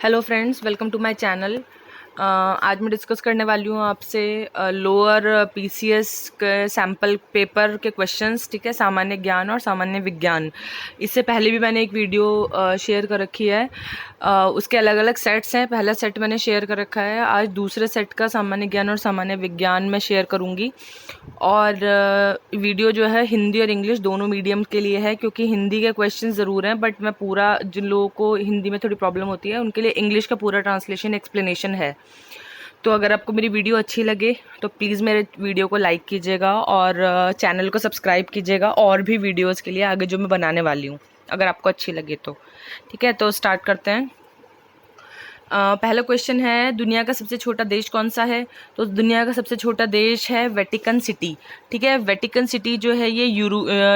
Hello friends, welcome to my channel. आज मैं discuss करने वाली हूँ आपसे लोअर पीसीएस के सैम्पल पेपर के क्वेश्चंस, ठीक है, सामान्य ज्ञान और सामान्य विज्ञान। इससे पहले भी मैंने एक वीडियो शेयर कर रखी है। उसके अलग अलग सेट्स हैं। पहला सेट मैंने शेयर कर रखा है, आज दूसरे सेट का सामान्य ज्ञान और सामान्य विज्ञान में शेयर करूँगी। और वीडियो जो है हिंदी और इंग्लिश दोनों मीडियम के लिए है, क्योंकि हिंदी के क्वेश्चन ज़रूर हैं, बट मैं पूरा, जिन लोगों को हिंदी में थोड़ी प्रॉब्लम होती है उनके लिए इंग्लिश का पूरा ट्रांसलेशन एक्सप्लेनेशन है। तो अगर आपको मेरी वीडियो अच्छी लगे तो प्लीज़ मेरे वीडियो को लाइक कीजिएगा और चैनल को सब्सक्राइब कीजिएगा, और भी वीडियोज़ के लिए आगे जो मैं बनाने वाली हूँ, अगर आपको अच्छी लगे तो। ठीक है, तो स्टार्ट करते हैं। पहला क्वेश्चन है, दुनिया का सबसे छोटा देश कौन सा है? तो दुनिया का सबसे छोटा देश है वेटिकन सिटी। ठीक है, वेटिकन सिटी जो है ये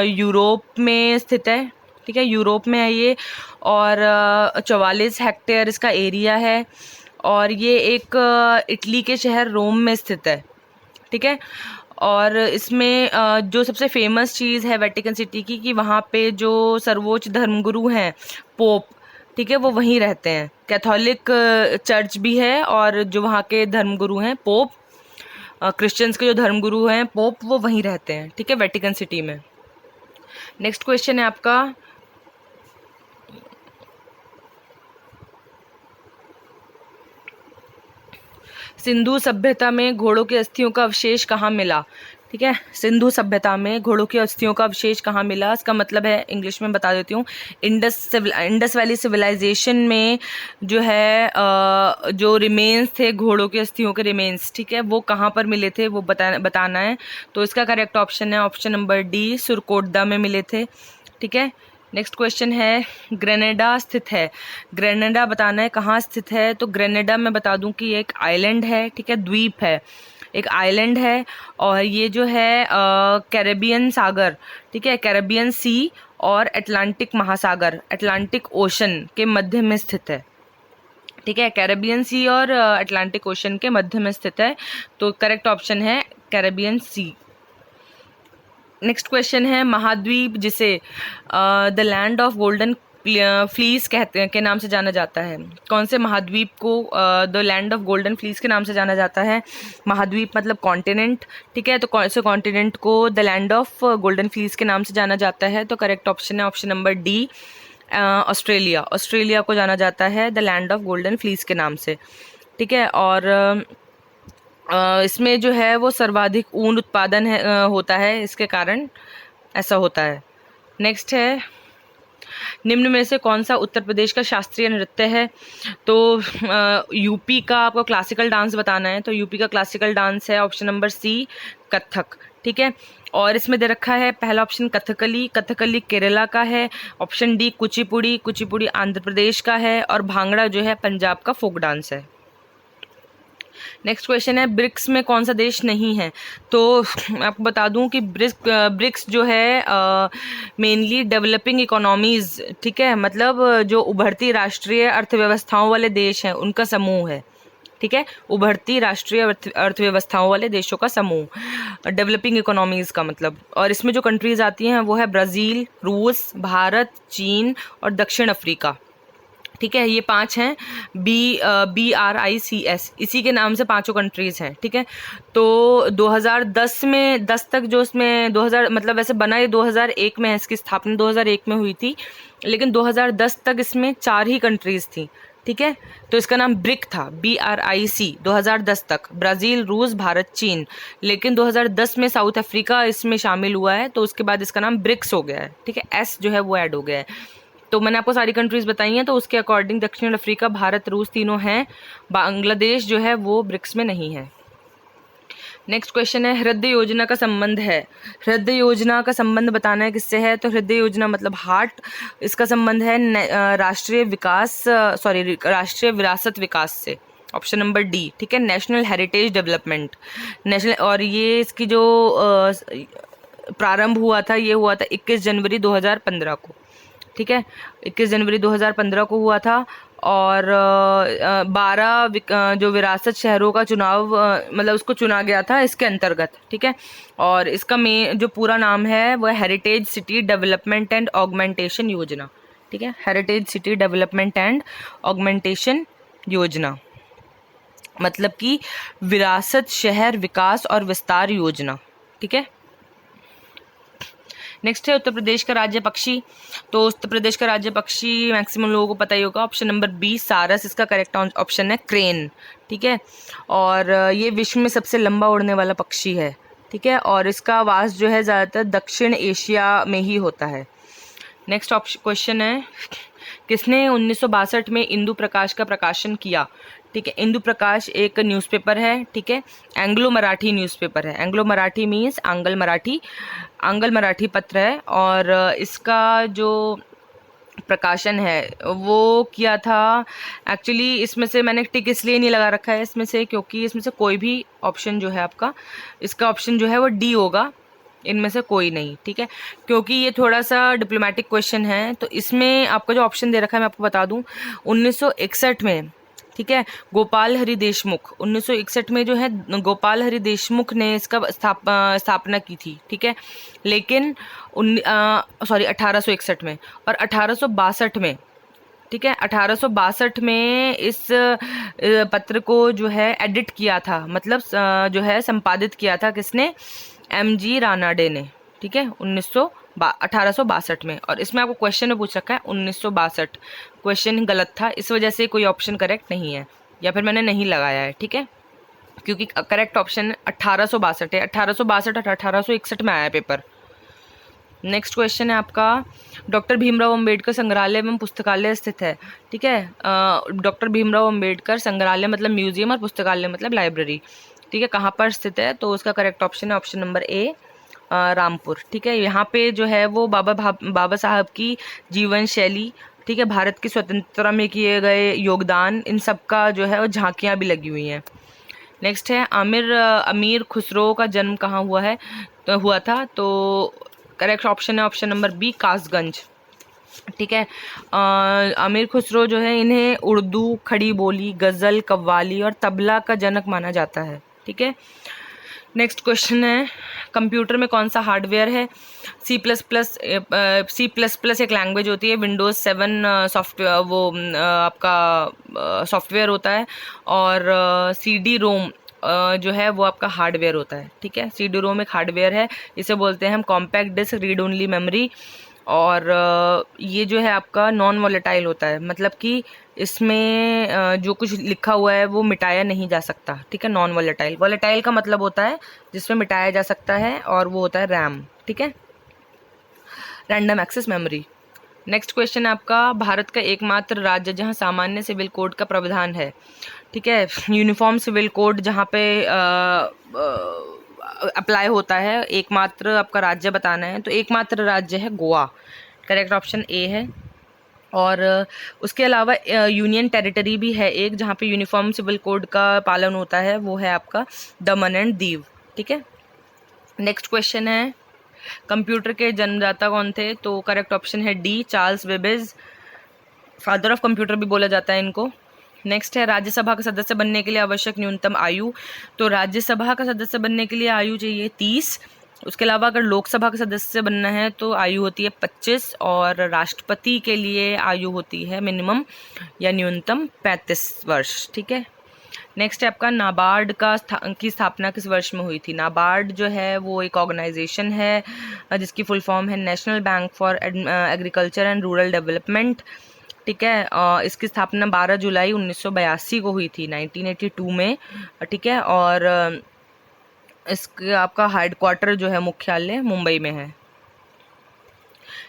यूरोप में स्थित है। ठीक है, यूरोप में है ये, और 44 हेक्टेयर इसका एरिया है, और ये एक इटली के शहर रोम में स्थित है। ठीक है, और इसमें जो सबसे फेमस चीज़ है वेटिकन सिटी की, कि वहाँ पे जो सर्वोच्च धर्मगुरु हैं पोप, ठीक है, वो वहीं रहते हैं। कैथोलिक चर्च भी है, और जो वहाँ के धर्मगुरु हैं पोप, क्रिश्चियंस के जो धर्मगुरु हैं पोप, वो वहीं रहते हैं। ठीक है, वेटिकन सिटी में। नेक्स्ट क्वेश्चन है आपका, सिंधु सभ्यता में घोड़ों की अस्थियों का अवशेष कहाँ मिला? ठीक है, सिंधु सभ्यता में घोड़ों की अस्थियों का अवशेष कहाँ मिला, इसका मतलब है, इंग्लिश में बता देती हूँ, इंडस वैली सिविलाइजेशन में जो है जो रिमेन्स थे, घोड़ों की अस्थियों के रिमेन्स, ठीक है, वो कहाँ पर मिले थे वो बताना है। तो इसका करेक्ट ऑप्शन है ऑप्शन नंबर डी, सुरकोटदा में मिले थे। ठीक है, नेक्स्ट क्वेश्चन है, ग्रेनेडा स्थित है। ग्रेनेडा बताना है कहाँ स्थित है। तो ग्रेनेडा मैं बता दूं कि ये एक आइलैंड है, ठीक है, द्वीप है, एक आइलैंड है, और ये जो है कैरेबियन सागर, ठीक है, कैरेबियन सी और अटलांटिक महासागर, अटलांटिक ओशन के मध्य में स्थित है। ठीक है, कैरेबियन सी और अटलांटिक ओशन के मध्य में स्थित है, तो करेक्ट ऑप्शन है कैरेबियन सी। नेक्स्ट क्वेश्चन है, महाद्वीप जिसे the land of golden fleece कहते हैं के नाम से जाना जाता है, कौन से महाद्वीप को the land of golden fleece के नाम से जाना जाता है? महाद्वीप मतलब कॉन्टिनेंट, ठीक है, तो कौन से कॉन्टिनेंट को the land of golden fleece के नाम से जाना जाता है? तो करेक्ट ऑप्शन है option number D, Australia. Australia को जाना जाता है the land of golden fleece के नाम से। ठीक है, और इसमें जो है वो सर्वाधिक ऊन उत्पादन होता है, इसके कारण ऐसा होता है। नेक्स्ट है, निम्न में से कौन सा उत्तर प्रदेश का शास्त्रीय नृत्य है? तो यूपी का आपको क्लासिकल डांस बताना है, तो यूपी का क्लासिकल डांस है ऑप्शन नंबर सी, कथक। ठीक है, और इसमें दे रखा है पहला ऑप्शन कथकली, कथकली केरला का है, ऑप्शन डी कुचिपुड़ी, कुचिपुड़ी आंध्र प्रदेश का है, और भांगड़ा जो है पंजाब का फोक डांस है। नेक्स्ट क्वेश्चन है, ब्रिक्स में कौन सा देश नहीं है? तो आपको बता दूं कि ब्रिक्स जो है मेनली डेवलपिंग इकोनॉमीज, ठीक है, मतलब जो उभरती राष्ट्रीय अर्थव्यवस्थाओं वाले देश हैं उनका समूह है। ठीक है, उभरती राष्ट्रीय अर्थव्यवस्थाओं वाले देशों का समूह, डेवलपिंग इकोनॉमीज का मतलब। और इसमें जो कंट्रीज आती हैं वो है ब्राज़ील, रूस, भारत, चीन और दक्षिण अफ्रीका। ठीक है, ये 5 हैं, BRICS, इसी के नाम से 5 कंट्रीज़ हैं। ठीक है, तो 2010 में 10 तक जो इसमें 2000 मतलब वैसे बना ये 2001 में है, इसकी स्थापना 2001 में हुई थी, लेकिन 2010 तक इसमें 4 ही कंट्रीज़ थी। ठीक है, तो इसका नाम ब्रिक था, BRIC, 2010 तक ब्राज़ील, रूस, भारत, चीन, लेकिन 2010 में साउथ अफ्रीका इसमें शामिल हुआ है, तो उसके बाद इसका नाम ब्रिक्स हो गया है। ठीक है, S जो है वो ऐड हो गया है। तो मैंने आपको सारी कंट्रीज़ बताई हैं, तो उसके अकॉर्डिंग दक्षिण अफ्रीका, भारत, रूस तीनों हैं, बांग्लादेश जो है वो ब्रिक्स में नहीं है। नेक्स्ट क्वेश्चन है, हृदय योजना का संबंध है। हृदय योजना का संबंध बताना है किससे है? तो हृदय योजना मतलब हार्ट, इसका संबंध है राष्ट्रीय विरासत विकास से, ऑप्शन नंबर डी। ठीक है, नेशनल हेरिटेज डेवलपमेंट, नेशनल, और ये इसकी जो प्रारंभ हुआ था, ये हुआ था 21 जनवरी 2015 को। ठीक है, 21 जनवरी 2015 को हुआ था, और 12 जो विरासत शहरों का चुनाव मतलब उसको चुना गया था इसके अंतर्गत। ठीक है, और इसका जो पूरा नाम है वो heritage city development and augmentation योजना। ठीक है, heritage city development and augmentation योजना, मतलब कि विरासत शहर विकास और विस्तार योजना। ठीक है। नेक्स्ट है उत्तर प्रदेश का राज्य पक्षी। तो उत्तर प्रदेश का राज्य पक्षी मैक्सिमम लोगों को पता ही होगा, ऑप्शन नंबर बी सारस इसका करेक्ट ऑप्शन है, क्रेन। ठीक है। और ये विश्व में सबसे लंबा उड़ने वाला पक्षी है। ठीक है। और इसका वास जो है ज़्यादातर दक्षिण एशिया में ही होता है। नेक्स्ट क्वेश्चन है, किसने 1962 में इंदु प्रकाश का प्रकाशन किया? ठीक है। इंदु प्रकाश एक न्यूज़पेपर है। ठीक है। एंग्लो मराठी न्यूज़पेपर है। एंग्लो मराठी मीन्स आंग्ल मराठी पत्र है। और इसका जो प्रकाशन है वो किया था, एक्चुअली इसमें से मैंने टिक इसलिए नहीं लगा रखा है इसमें से, क्योंकि इसमें से कोई भी ऑप्शन जो है आपका, इसका ऑप्शन जो है वो डी होगा, इनमें से कोई नहीं। ठीक है। क्योंकि ये थोड़ा सा डिप्लोमेटिक क्वेश्चन है, तो इसमें आपका जो ऑप्शन दे रखा है मैं आपको बता दूं, 1961 में, ठीक है, गोपाल हरि देशमुख, 1961 में जो है गोपाल हरि देशमुख ने इसका स्थापना की थी। ठीक है। लेकिन 1861 में, और 1862 में, ठीक है, 1862 में इस पत्र को जो है एडिट किया था, मतलब जो है संपादित किया था किसने? MG रानाडे ने। ठीक है। 1862 में। और इसमें आपको क्वेश्चन में पूछ रखा है 1962, क्वेश्चन गलत था, इस वजह से कोई ऑप्शन करेक्ट नहीं है, या फिर मैंने नहीं लगाया है। ठीक है। क्योंकि करेक्ट ऑप्शन 1862 है। 1862 और 1861 में आया पेपर। नेक्स्ट क्वेश्चन है आपका, डॉक्टर भीमराव अंबेडकर संग्रहालय एवं पुस्तकालय स्थित है। ठीक है। डॉक्टर भीमराव अंबेडकर संग्रहालय मतलब म्यूजियम, और पुस्तकालय मतलब लाइब्रेरी। ठीक है। कहाँ पर स्थित है? तो उसका करेक्ट ऑप्शन है ऑप्शन नंबर ए, रामपुर। ठीक है। यहाँ पे जो है वो बाबा साहब की जीवन शैली, ठीक है, भारत की स्वतंत्रता में किए गए योगदान, इन सब का जो है वो झांकियाँ भी लगी हुई हैं। नेक्स्ट है, अमीर खुसरो का जन्म कहाँ हुआ था? तो करेक्ट ऑप्शन है ऑप्शन नंबर बी, कासगंज। ठीक है। अमीर खुसरो जो है, इन्हें उर्दू, खड़ी बोली, गज़ल, कव्वाली और तबला का जनक माना जाता है। ठीक है। नेक्स्ट क्वेश्चन है, कंप्यूटर में कौन सा हार्डवेयर है? C++। C++ एक लैंग्वेज होती है, विंडोज़ 7 सॉफ्टवेयर वो आपका सॉफ्टवेयर होता है, और CD-ROM जो है वो आपका हार्डवेयर होता है। ठीक है। CD-ROM एक हार्डवेयर है, इसे बोलते हैं हम compact disc read only memory. और ये जो है आपका नॉन वॉलेटाइल होता है, मतलब कि इसमें जो कुछ लिखा हुआ है वो मिटाया नहीं जा सकता। ठीक है। नॉन वॉलेटाइल, वॉलेटाइल का मतलब होता है जिसमें मिटाया जा सकता है, और वो होता है रैम। ठीक है, random access memory. Next question है आपका, भारत का एकमात्र राज्य जहां सामान्य सिविल कोड का प्रावधान है। ठीक है। यूनिफॉर्म सिविल कोड जहाँ पे अप्लाई होता है, एकमात्र आपका राज्य बताना है, तो एकमात्र राज्य है गोवा। करेक्ट ऑप्शन ए है। और उसके अलावा यूनियन टेरिटरी भी है एक, जहाँ पे यूनिफॉर्म सिविल कोड का पालन होता है, वो है आपका दमन एंड दीव। ठीक है। नेक्स्ट क्वेश्चन है, कंप्यूटर के जन्मदाता कौन थे? तो करेक्ट ऑप्शन है D, Charles Babbage, father of computer भी बोला जाता है इनको। नेक्स्ट है, राज्यसभा का सदस्य बनने के लिए आवश्यक न्यूनतम आयु। तो राज्यसभा का सदस्य बनने के लिए आयु चाहिए 30। उसके अलावा अगर लोकसभा का सदस्य बनना है तो आयु होती है 25, और राष्ट्रपति के लिए आयु होती है मिनिमम या न्यूनतम 35 वर्ष। ठीक है। नेक्स्ट है आपका, नाबार्ड की स्थापना किस वर्ष में हुई थी? नाबार्ड जो है वो एक ऑर्गेनाइजेशन है जिसकी फुल फॉर्म है national bank for agriculture and rural development. ठीक है। इसकी स्थापना 12 जुलाई 1982 को हुई थी, 1982 में। ठीक है। और इसका आपका हेडक्वार्टर जो है मुख्यालय मुंबई में है।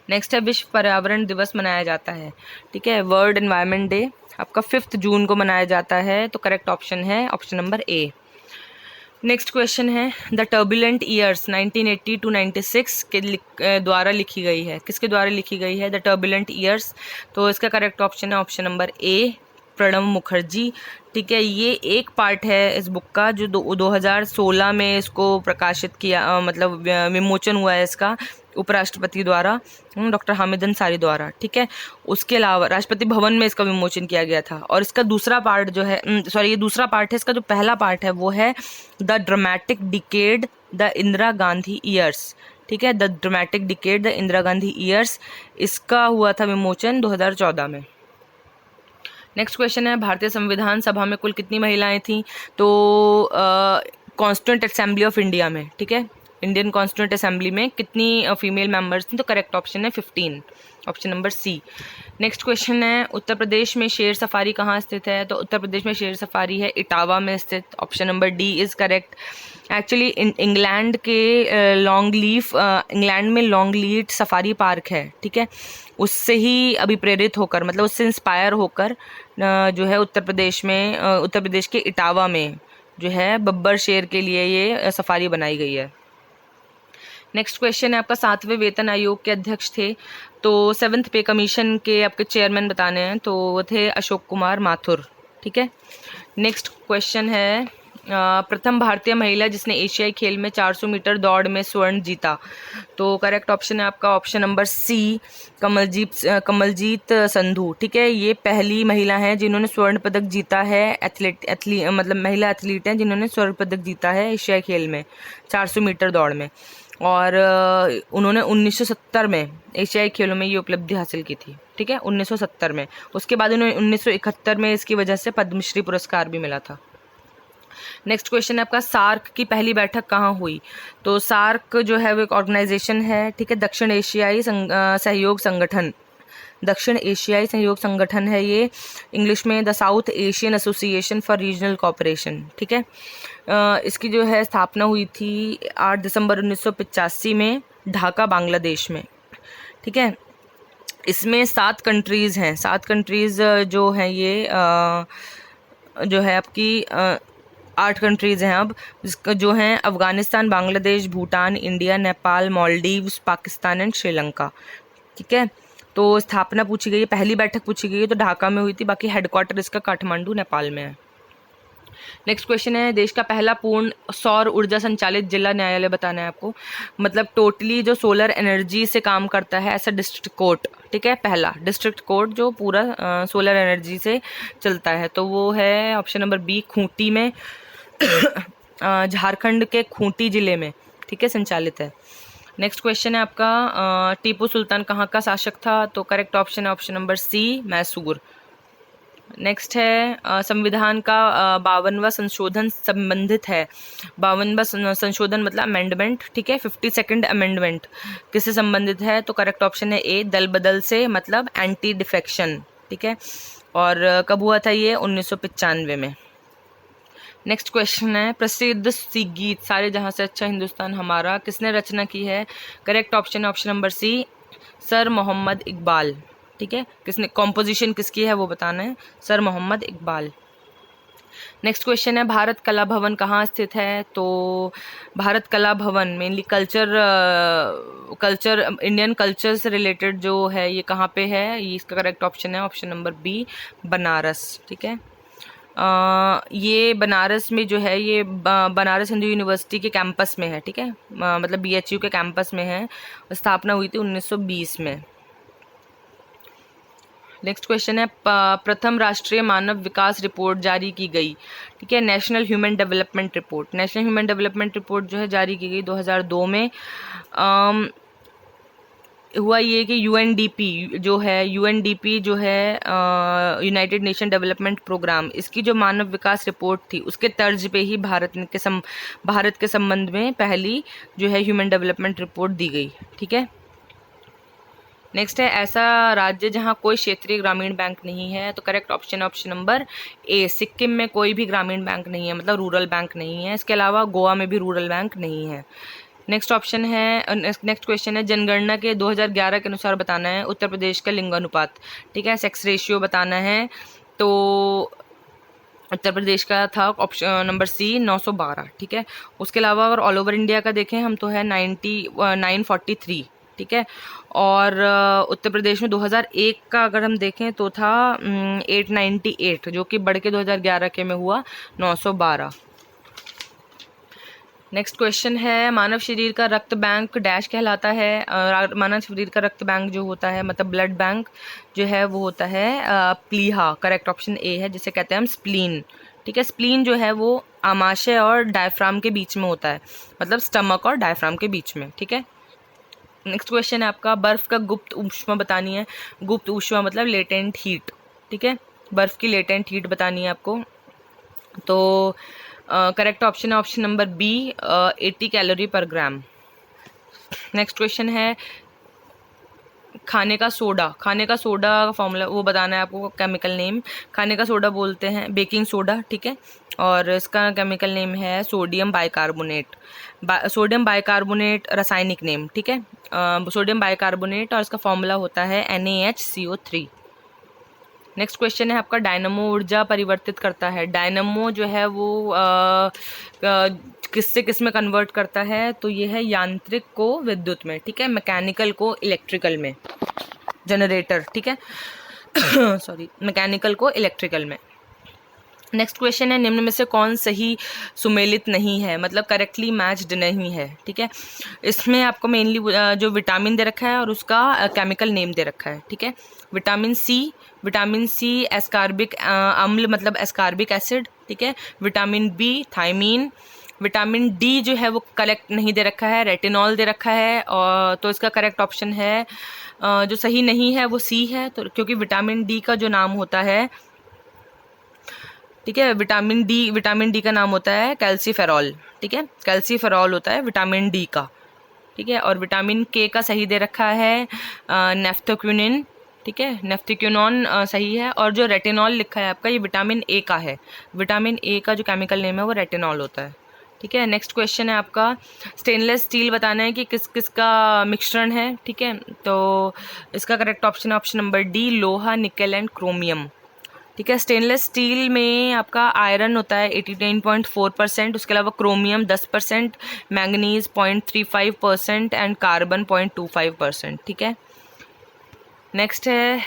नेक्स्ट है, विश्व पर्यावरण दिवस मनाया जाता है। ठीक है। वर्ल्ड एनवायरनमेंट डे आपका 5 जून को मनाया जाता है, तो करेक्ट ऑप्शन है option number A. Next question है, द टर्बुलेंट ईयर्स 1980 to 96 के द्वारा लिखी गई है। किसके द्वारा लिखी गई है द टर्बुलेंट ईयर्स? तो इसका करेक्ट ऑप्शन है option number A, Pranab Mukherjee. ठीक है। ये एक पार्ट है इस बुक का जो 2016 में इसको प्रकाशित किया, मतलब विमोचन हुआ है इसका उपराष्ट्रपति द्वारा, डॉक्टर हामिद अंसारी द्वारा। ठीक है। उसके अलावा राष्ट्रपति भवन में इसका विमोचन किया गया था। और इसका दूसरा पार्ट जो है, सॉरी, ये दूसरा पार्ट है, इसका जो पहला पार्ट है वो है the dramatic decade the Indira Gandhi years. ठीक है। The dramatic decade the Indira Gandhi years, इसका हुआ था विमोचन 2014 में। नेक्स्ट क्वेश्चन है भारतीय संविधान सभा में कुल कितनी महिलाएं थीं? तो कॉन्स्टिट्यूंट असेंबली ऑफ इंडिया में, ठीक है, इंडियन कॉन्स्टिट्यूंट असेंबली में कितनी फीमेल मेंबर्स थी? तो करेक्ट ऑप्शन है 15, option number C. Next question है उत्तर प्रदेश में शेर सफारी कहाँ स्थित है? तो उत्तर प्रदेश में शेर सफारी है इटावा में स्थित, option number D is correct. Actually England के लॉन्ग लीफ, इंग्लैंड में लॉन्ग लीड सफारी पार्क है, ठीक है, उससे ही अभिप्रेरित होकर, मतलब उससे इंस्पायर होकर जो है उत्तर प्रदेश में, उत्तर प्रदेश के इटावा में जो है बब्बर शेर के लिए ये सफारी बनाई गई है। नेक्स्ट क्वेश्चन है आपका 7वें वेतन आयोग के अध्यक्ष थे? तो 7th पे कमीशन के आपके चेयरमैन बताने हैं, तो वो थे अशोक कुमार माथुर, ठीक है। नेक्स्ट क्वेश्चन है प्रथम भारतीय महिला जिसने एशियाई खेल में 400 मीटर दौड़ में स्वर्ण जीता? तो करेक्ट ऑप्शन है आपका option number C, Kamaljeet Sandhu, ठीक है। ये पहली महिला हैं जिन्होंने स्वर्ण पदक जीता है, मतलब महिला एथलीट हैं जिन्होंने स्वर्ण पदक जीता है एशियाई खेल में 400 मीटर दौड़ में, और उन्होंने 1970 में एशियाई खेलों में ये उपलब्धि हासिल की थी, ठीक है, 1970 में। उसके बाद उन्हें 1971 में इसकी वजह से पद्मश्री पुरस्कार भी मिला था। नेक्स्ट क्वेश्चन है आपका सार्क की पहली बैठक कहाँ हुई? तो सार्क जो है वो एक ऑर्गेनाइजेशन है, ठीक है, दक्षिण एशियाई सहयोग संगठन, दक्षिण एशियाई सहयोग संगठन है ये, इंग्लिश में the south Asian association for regional cooperation, ठीक है। इसकी जो है स्थापना हुई थी 8 दिसंबर 1985 में ढाका बांग्लादेश में, ठीक है। इसमें 7 कंट्रीज़ हैं, 7 कंट्रीज़ जो हैं ये जो है आपकी 8 कंट्रीज़ हैं अब, जिसका जो हैं अफ़गानिस्तान, बांग्लादेश, भूटान, इंडिया, नेपाल, मालदीव्स, पाकिस्तान एंड श्रीलंका, ठीक है। तो स्थापना पूछी गई है, पहली बैठक पूछी गई है तो ढाका में हुई थी, बाकी हेडक्वार्टर इसका काठमांडू नेपाल में है। नेक्स्ट क्वेश्चन है देश का पहला पूर्ण सौर ऊर्जा संचालित जिला न्यायालय बताना है आपको, मतलब टोटली जो सोलर एनर्जी से काम करता है ऐसा डिस्ट्रिक्ट कोर्ट, ठीक है, पहला डिस्ट्रिक्ट कोर्ट जो पूरा सोलर एनर्जी से चलता है, तो वो है ऑप्शन नंबर बी, खूंटी में झारखंड के खूंटी जिले में, ठीक है, संचालित है। नेक्स्ट क्वेश्चन है आपका टीपू सुल्तान कहाँ का शासक था? तो करेक्ट ऑप्शन है option number C, Mysore. Next है संविधान का 52वां संशोधन संबंधित है, 52वां संशोधन मतलब अमेंडमेंट, ठीक है, 52nd अमेंडमेंट किससे संबंधित है? तो करेक्ट ऑप्शन है ए, दल बदल से, मतलब एंटी डिफेक्शन, ठीक है, और कब हुआ था ये? 1995 में। नेक्स्ट क्वेश्चन है प्रसिद्ध गीत सारे जहाँ से अच्छा हिंदुस्तान हमारा किसने रचना की है? करेक्ट ऑप्शन है option number C, sir Mohammad Iqbal, ठीक है, किसने, कॉम्पोजिशन किसकी है वो बताना है, sir Mohammad Iqbal. Next question है भारत कला भवन कहाँ स्थित है? तो भारत कला भवन मेनली कल्चर इंडियन कल्चर से रिलेटेड जो है ये कहाँ पे है? ये इसका करेक्ट ऑप्शन है ऑप्शन नंबर बी, बनारस, ठीक है। ये बनारस में जो है ये बनारस हिंदू यूनिवर्सिटी के कैंपस में है, ठीक है, मतलब BHU के कैंपस में है, स्थापना हुई थी 1920 में। नेक्स्ट क्वेश्चन है प्रथम राष्ट्रीय मानव विकास रिपोर्ट जारी की गई, ठीक है, national human development report, national human development report जो है जारी की गई 2002 में। हुआ ये कि UNDP जो है यूनाइटेड नेशन डेवलपमेंट प्रोग्राम, इसकी जो मानव विकास रिपोर्ट थी उसके तर्ज पे ही भारत के संबंध में पहली जो है ह्यूमन डेवलपमेंट रिपोर्ट दी गई, ठीक है। नेक्स्ट है ऐसा राज्य जहां कोई क्षेत्रीय ग्रामीण बैंक नहीं है? तो correct option option number A, Sikkim में कोई भी ग्रामीण बैंक नहीं है, मतलब रूरल बैंक नहीं है। इसके अलावा गोवा में भी रूरल बैंक नहीं है। नेक्स्ट ऑप्शन है, नेक्स्ट क्वेश्चन है जनगणना के 2011 के अनुसार बताना है उत्तर प्रदेश का लिंगानुपात, ठीक है, सेक्स रेशियो बताना है। तो उत्तर प्रदेश का था ऑप्शन नंबर सी 912, ठीक है। उसके अलावा अगर ऑल ओवर इंडिया का देखें हम तो है 943, ठीक है, और उत्तर प्रदेश में 2001 का अगर हम देखें तो था 898, जो कि बढ़ के 2011 के में हुआ 912। नेक्स्ट क्वेश्चन है मानव शरीर का रक्त बैंक डैश कहलाता है? मानव शरीर का रक्त बैंक जो होता है मतलब ब्लड बैंक जो है वो होता है प्लीहा, करेक्ट ऑप्शन ए है, जिसे कहते हैं हम स्प्लीन, ठीक है। स्प्लीन जो है वो आमाशय और डायफ्राम के बीच में होता है, मतलब स्टमक और डायफ्राम के बीच में, ठीक है। नेक्स्ट क्वेश्चन है आपका बर्फ का गुप्त ऊष्मा बतानी है। गुप्त ऊष्मा मतलब लेटेंट हीट, ठीक है। बर्फ़ की लेटेंट हीट बतानी है आपको। तो करेक्ट ऑप्शन है ऑप्शन नंबर बी, 80 कैलोरी पर ग्राम। नेक्स्ट क्वेश्चन है खाने का सोडा का फॉर्मूला वो बताना है आपको, केमिकल नेम। खाने का सोडा बोलते हैं बेकिंग सोडा, ठीक है, और इसका केमिकल नेम है सोडियम बाइकार्बोनेट। सोडियम बाइकार्बोनेट रासायनिक नेम, ठीक है, सोडियम बाइकार्बोनेट, और इसका फॉर्मूला होता है NaHCO3। नेक्स्ट क्वेश्चन है आपका डायनमो ऊर्जा परिवर्तित करता है। डायनमो जो है वो किससे किस में कन्वर्ट करता है, तो ये है यांत्रिक को विद्युत में, ठीक है, मैकेनिकल को इलेक्ट्रिकल में, जनरेटर, ठीक है सॉरी, मैकेनिकल को इलेक्ट्रिकल में। नेक्स्ट क्वेश्चन है निम्न में से कौन सही सुमेलित नहीं है, मतलब करेक्टली मैच्ड नहीं है, ठीक है। इसमें आपको मेनली जो विटामिन दे रखा है और उसका केमिकल नेम दे रखा है, ठीक है। विटामिन सी एस्कार्बिक अम्ल मतलब एस्कार्बिक एसिड, ठीक है। Vitamin B thiamine. Vitamin D जो है वो करेक्ट नहीं दे रखा है, रेटिनॉल दे रखा है, और तो इसका करेक्ट ऑप्शन है जो सही नहीं है वो सी है, तो क्योंकि विटामिन डी का जो नाम होता है, ठीक है, विटामिन डी का नाम होता है कैल्सीफेरॉल, ठीक है, कैल्सीफेरॉल होता है विटामिन डी का, ठीक है। और विटामिन के का सही दे रखा है नेफ्थोक्विनिन, ठीक है, नेफ्थिक्विनॉन सही है, और जो रेटिनॉल लिखा है आपका ये विटामिन ए का है। विटामिन ए का जो केमिकल नेम है वो रेटिनॉल होता है, ठीक है। नेक्स्ट क्वेश्चन है आपका स्टेनलेस स्टील बताना है कि किस किस का मिश्रण है, ठीक है। तो इसका करेक्ट ऑप्शन है ऑप्शन नंबर डी, लोहा, निकेल एंड क्रोमियम, ठीक है। स्टेनलेस स्टील में आपका आयरन होता है 89.4%, उसके अलावा क्रोमियम 10%, मैंगनीज 0.35% एंड कार्बन 0.25%, ठीक है। नेक्स्ट है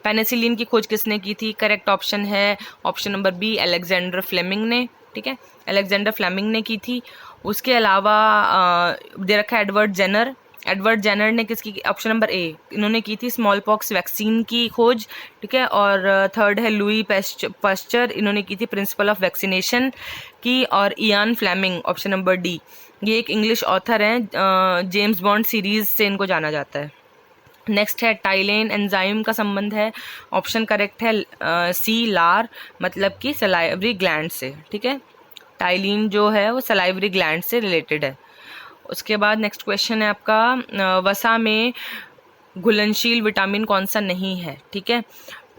पेनिसिलिन की खोज किसने की थी, करेक्ट ऑप्शन है option number B, Alexander Fleming ने, ठीक है, अलेक्जेंडर फ्लेमिंग ने की थी। उसके अलावा दे रखा है एडवर्ड जेनर ने किसकी, ऑप्शन नंबर ए, इन्होंने की थी स्मॉल पॉक्स वैक्सीन की खोज, ठीक है। और थर्ड है लुई पास्चर, इन्होंने की थी प्रिंसिपल ऑफ वैक्सीनेशन की। और Ian Fleming option number D, ये एक इंग्लिश ऑथर हैं, जेम्स बॉन्ड सीरीज से इनको जाना जाता है। नेक्स्ट है टाइलेन एंजाइम का संबंध है, ऑप्शन करेक्ट है सी, लार, मतलब कि सलाइवरी ग्लैंड से, ठीक है। टाइलिन जो है वो सलाइवरी ग्लैंड से रिलेटेड है। उसके बाद नेक्स्ट क्वेश्चन है आपका वसा में घुलनशील विटामिन कौन सा नहीं है, ठीक है।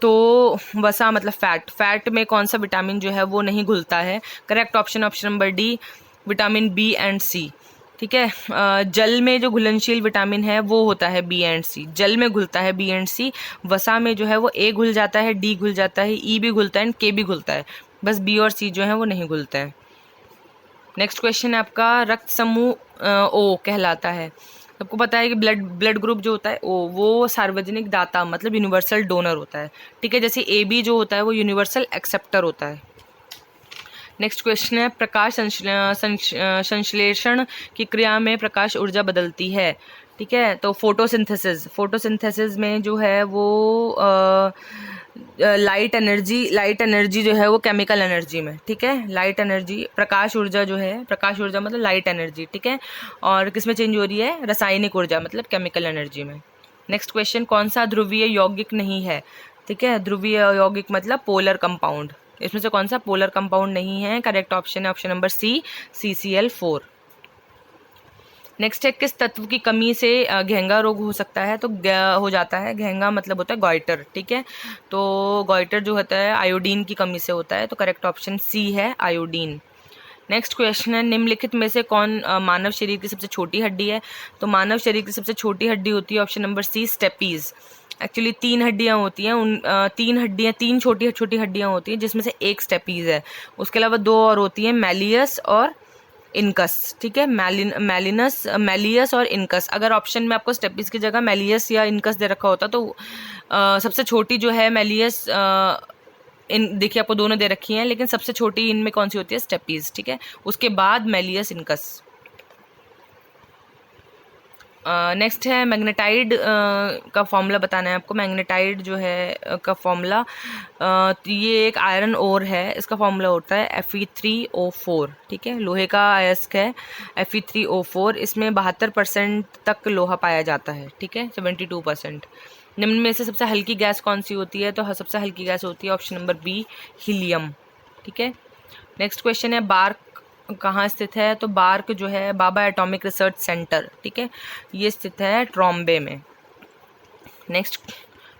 तो वसा मतलब फैट में कौन सा विटामिन जो है वो नहीं घुलता है, correct option number D, vitamin B and C, ठीक है। जल में जो घुलनशील विटामिन है वो होता है बी एंड सी, जल में घुलता है बी एंड सी। वसा में जो है वो ए घुल जाता है, डी घुल जाता है, ई भी घुलता है एंड के भी घुलता है, बस बी और सी जो है वो नहीं घुलता है। नेक्स्ट क्वेश्चन है आपका रक्त समूह ओ कहलाता है। सबको पता है कि ब्लड ग्रुप जो होता है ओ वो सार्वजनिक दाता मतलब यूनिवर्सल डोनर होता है, ठीक है, जैसे ए बी जो होता है वो यूनिवर्सल एक्सेप्टर होता है। नेक्स्ट क्वेश्चन है प्रकाश संश्लेषण की क्रिया में प्रकाश ऊर्जा बदलती है, ठीक है। तो फोटोसिंथेसिस में जो है वो लाइट एनर्जी जो है वो केमिकल एनर्जी में, ठीक है, लाइट एनर्जी, प्रकाश ऊर्जा जो है, प्रकाश ऊर्जा मतलब लाइट एनर्जी, ठीक है, और किस में चेंज हो रही है, रासायनिक ऊर्जा मतलब केमिकल एनर्जी में। नेक्स्ट क्वेश्चन कौन सा ध्रुवीय यौगिक नहीं है, ठीक है, ध्रुवीय यौगिक मतलब पोलर कंपाउंड, इसमें से कौन सा पोलर कंपाउंड नहीं है, करेक्ट ऑप्शन है option number C, CCl4। Next है किस तत्व की कमी से घेंगा रोग हो सकता है, तो हो जाता है, घेंगा मतलब होता है गॉइटर, ठीक है, तो गॉइटर जो होता है आयोडीन की कमी से होता है, तो करेक्ट ऑप्शन सी है आयोडीन। नेक्स्ट क्वेश्चन है निम्नलिखित में से कौन मानव शरीर की सबसे छोटी हड्डी है, तो मानव शरीर की सबसे छोटी हड्डी होती है option number C, stapes. Actually 3 हड्डियाँ होती हैं, उन 3 छोटी छोटी हड्डियाँ होती हैं जिसमें से एक स्टेपीज है, उसके अलावा 2 और होती हैं मैलियस और इनकस, ठीक है, मैलियस और इनकस। अगर ऑप्शन में आपको स्टेपीज की जगह मैलियस या इनकस दे रखा होता तो सबसे छोटी जो है मैलियस, इन देखिए आपको दोनों दे रखी हैं लेकिन सबसे छोटी इनमें कौन सी होती है, स्टेपीज, ठीक है, उसके बाद मैलियस, इनकस। नेक्स्ट है मैग्नेटाइड का फॉर्मूला बताना है आपको। मैग्नेटाइड जो है का फॉर्मूला, तो ये एक आयरन ओर है, इसका फॉर्मूला होता है Fe3O4, ठीक है, लोहे का अयस्क है Fe3O4, इसमें 72% तक लोहा पाया जाता है, ठीक है, 72%। निम्न में से सबसे हल्की गैस कौन सी होती है? तो सबसे हल्की गैस होती है ऑप्शन नंबर बी, हीलियम। ठीक है, नेक्स्ट क्वेश्चन है बार्क कहाँ स्थित है? तो बार्क जो है बाबा एटॉमिक रिसर्च सेंटर, ठीक है, ये स्थित है ट्रॉम्बे में। नेक्स्ट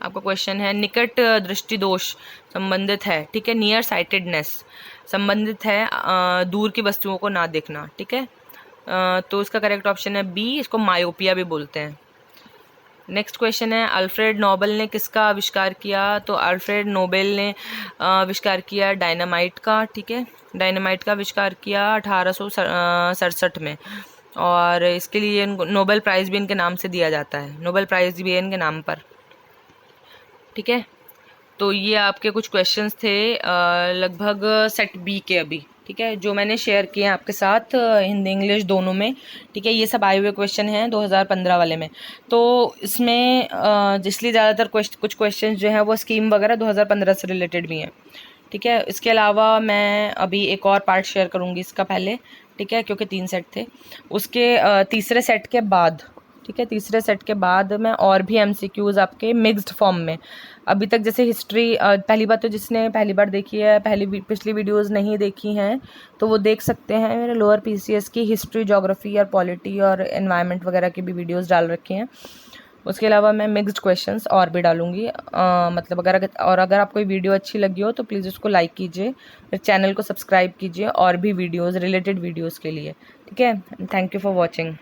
आपका क्वेश्चन है निकट दृष्टि दोष संबंधित है, ठीक है, नियर साइटेडनेस संबंधित है दूर की वस्तुओं को ना देखना, ठीक है। तो इसका करेक्ट ऑप्शन है बी, इसको मायोपिया भी बोलते हैं। नेक्स्ट क्वेश्चन है अल्फ्रेड नोबेल ने किसका आविष्कार किया? तो अल्फ्रेड नोबेल ने आविष्कार किया डायनामाइट का, ठीक है, डायनामाइट का आविष्कार किया 1867 में, और इसके लिए नोबेल प्राइज़ भी इनके नाम से दिया जाता है, नोबेल प्राइज़ भी है इनके नाम पर। ठीक है, तो ये आपके कुछ क्वेश्चंस थे लगभग सेट बी के अभी, ठीक है, जो मैंने शेयर किए हैं आपके साथ हिंदी इंग्लिश दोनों में। ठीक है, ये सब आए हुए क्वेश्चन हैं 2015 वाले में। तो इसमें इसलिए ज़्यादातर कुछ क्वेश्चन जो हैं वो स्कीम वगैरह 2015 से रिलेटेड भी हैं। ठीक है, इसके अलावा मैं अभी एक और पार्ट शेयर करूँगी इसका पहले, ठीक है, क्योंकि 3 सेट थे। उसके तीसरे सेट के बाद, ठीक है, तीसरे सेट के बाद मैं और भी MCQs आपके मिक्स्ड फॉर्म में, अभी तक जैसे हिस्ट्री, पहली बात तो जिसने पहली बार देखी है, पिछली वीडियोस नहीं देखी हैं तो वो देख सकते हैं, मेरे लोअर PCS की हिस्ट्री, ज्योग्राफी और पॉलिटी और एनवायरनमेंट वगैरह की भी वीडियोस डाल रखी हैं। उसके अलावा मैं मिक्स्ड क्वेश्चंस और भी डालूंगी, मतलब अगर आपको ये वीडियो अच्छी लगी हो तो प्लीज़ उसको लाइक कीजिए, फिर चैनल को सब्सक्राइब कीजिए और भी वीडियोज़, रिलेटेड वीडियोज़ के लिए। ठीक है, थैंक यू फॉर वॉचिंग।